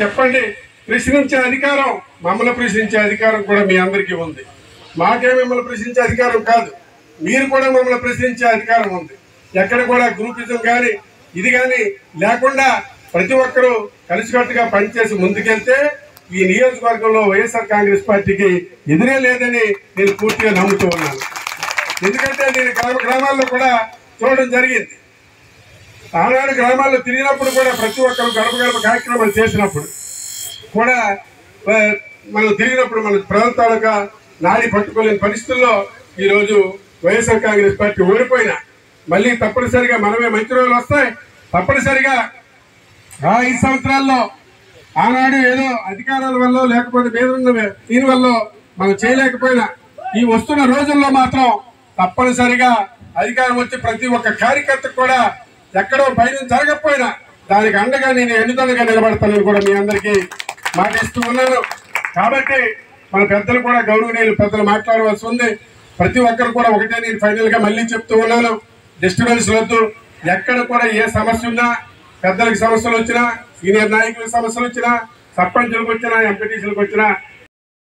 చెప్పండి. ప్రశ్నించే అధికారం, మమ్మల్ని ప్రశ్నించే అధికారం కూడా మీ అందరికీ ఉంది. మాకే మిమ్మల్ని ప్రశ్నించే అధికారం కాదు, మీరు కూడా మమ్మల్ని ప్రశ్నించే అధికారం ఉంది. ఎక్కడ కూడా గ్రూపిజం కానీ ఇది కానీ లేకుండా ప్రతి ఒక్కరూ కలిసికట్టుగా పనిచేసి ముందుకెళ్తే ఈ నియోజకవర్గంలో వైఎస్ఆర్ కాంగ్రెస్ పార్టీకి ఎదురే లేదని నేను పూర్తిగా నమ్ముతూ ఉన్నాను. ఎందుకంటే నేను గ్రామాల్లో కూడా చూడడం జరిగింది. ఆనాడు గ్రామాల్లో తిరిగినప్పుడు కూడా ప్రతి ఒక్కరు గడప గడప కార్యక్రమాలు చేసినప్పుడు కూడా మనం తిరిగినప్పుడు మన ప్రజల తాలూకా నాడి పట్టుకోలేని పరిస్థితుల్లో ఈరోజు వైఎస్ఆర్ కాంగ్రెస్ పార్టీ ఓడిపోయినా మళ్ళీ తప్పనిసరిగా మనమే మంచి రోజులు వస్తాయి. తప్పనిసరిగా 5 సంవత్సరాల్లో ఆనాడు ఏదో అధికారాల వల్ల లేకపోతే మీద దీని వల్ల మనం చేయలేకపోయినా ఈ వస్తున్న రోజుల్లో మాత్రం తప్పనిసరిగా అధికారం వచ్చి ప్రతి ఒక్క కార్యకర్తకు కూడా ఎక్కడో పైన జరగకపోయినా దానికి అండగా నేను ఎన్నిదనగా నిలబడతానని కూడా మీ అందరికీ మాటిస్తూ ఉన్నాను. కాబట్టి మన పెద్దలు కూడా గౌరవనీయులు పెద్దలు మాట్లాడవలసి ఉంది. ప్రతి ఒక్కరు కూడా ఒకటే నేను ఫైనల్ గా మళ్ళీ చెప్తూ ఉన్నాను, డిస్టర్బెన్స్ వద్దు. ఎక్కడ కూడా ఏ సమస్య ఉన్నా, పెద్దలకు సమస్యలు వచ్చినా, సీనియర్ నాయకులకు సమస్యలు వచ్చినా, సర్పంచులకు వచ్చినా, ఎంపీటీసీలకు వచ్చినా